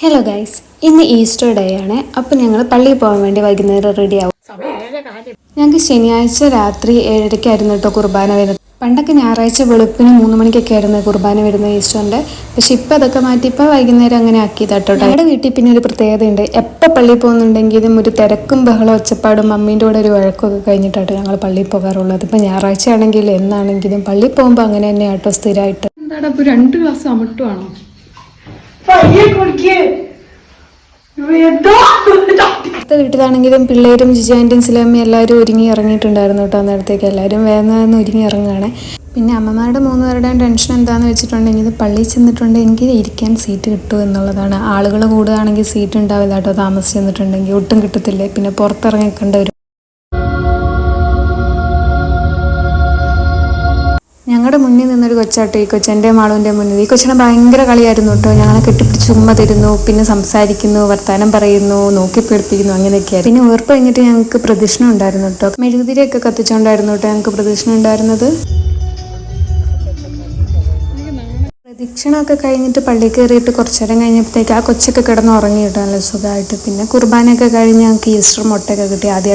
Hello guys, ഇന്ന് Easter day ആണ്. അപ്പോൾ ഞങ്ങൾ പള്ളിയിൽ പോകാൻ വേണ്ടി വൈകുന്നേരം റെഡി ആവും. ഞങ്ങൾക്ക് ശനിയാഴ്ച രാത്രി 7:30 കേട്ടോ കുർബാന വരുന്നത്. പണ്ടൊക്കെ ഞായറാഴ്ച വെളുപ്പിന് 3 മണിക്കൊക്കെ ആയിരുന്നു കുർബാന വരുന്നത് ഈസ്റ്ററിൻ്റെ. പക്ഷെ ഇപ്പം അതൊക്കെ മാറ്റി ഇപ്പോൾ വൈകുന്നേരം അങ്ങനെ ആക്കിയതാട്ടോ. ഞങ്ങളുടെ വീട്ടിൽ പിന്നെ ഒരു പ്രത്യേകതയുണ്ട്. എപ്പോൾ പള്ളിയിൽ പോകുന്നുണ്ടെങ്കിലും ഒരു തിരക്കും ബഹളം ഒച്ചപ്പാടും മമ്മീൻ്റെ കൂടെ ഒരു വഴക്കൊക്കെ കഴിഞ്ഞിട്ടാട്ടോ ഞങ്ങൾ പള്ളിയിൽ പോകാറുള്ളത്. ഇപ്പം ഞായറാഴ്ച ആണെങ്കിലും എന്നാണെങ്കിലും പള്ളിയിൽ പോകുമ്പോൾ അങ്ങനെ തന്നെ ആട്ടോ സ്ഥിരമായിട്ട്. എന്താണ് ഇപ്പോൾ 2 ഗ്ലാസ് അമട്ടുവാണോ? അടുത്ത വീട്ടിലാണെങ്കിലും പിള്ളേരും ജിജാൻ്റെയും സിലമ്മയും എല്ലാവരും ഒരുങ്ങി ഇറങ്ങിയിട്ടുണ്ടായിരുന്നു കേട്ടോ. അന്നേരത്തേക്ക് എല്ലാവരും വേഗം ഒരുങ്ങി ഇറങ്ങുകയാണ്. പിന്നെ അമ്മമാരുടെ 3 പേരുടെയും ടെൻഷൻ എന്താണെന്ന് വെച്ചിട്ടുണ്ടെങ്കിൽ ഇത് പള്ളിയിൽ ചെന്നിട്ടുണ്ടെങ്കിൽ ഇരിക്കാൻ സീറ്റ് കിട്ടുമോ എന്നുള്ളതാണ്. ആളുകൾ കൂടുകയാണെങ്കിൽ സീറ്റ് ഉണ്ടാവില്ല കേട്ടോ. താമസിച്ച് ചെന്നിട്ടുണ്ടെങ്കിൽ ഒട്ടും കിട്ടത്തില്ലേ. പിന്നെ പുറത്തിറങ്ങി കണ്ടവരും. ഞങ്ങളുടെ മുന്നിൽ നിന്നൊരു കൊച്ചാട്ടോ ഈ കൊച്ചൻ്റെ മാളുവിൻ്റെ മുന്നിൽ. ഈ കൊച്ചിനെ ഭയങ്കര കളിയായിരുന്നു കേട്ടോ. ഞങ്ങളെ കെട്ടിപ്പിടിച്ച് ഉമ്മ തരുന്നു, പിന്നെ സംസാരിക്കുന്നു, വർത്താനം പറയുന്നു, നോക്കി പേടിപ്പിക്കുന്നു, അങ്ങനെയൊക്കെയായിരുന്നു. പിന്നെ ഉയർപ്പ് കഴിഞ്ഞിട്ട് ഞങ്ങൾക്ക് പ്രദക്ഷിണം ഉണ്ടായിരുന്നു കേട്ടോ. മെഴുകുതിരിയൊക്കെ കത്തിച്ചുകൊണ്ടായിരുന്നു കേട്ടോ ഞങ്ങൾക്ക് പ്രദക്ഷിണം ഉണ്ടായിരുന്നത്. പ്രദക്ഷിണമൊക്കെ കഴിഞ്ഞിട്ട് പള്ളിയിൽ കയറിയിട്ട് കുറച്ചു നേരം കഴിഞ്ഞപ്പോഴത്തേക്ക് ആ കൊച്ചൊക്കെ കിടന്ന് ഉറങ്ങി കേട്ടോ നല്ല സുഖമായിട്ട്. പിന്നെ കുർബാനയൊക്കെ കഴിഞ്ഞ് ഞങ്ങൾക്ക് ഈസ്റ്റർ മുട്ടയൊക്കെ കിട്ടി. ആദ്യം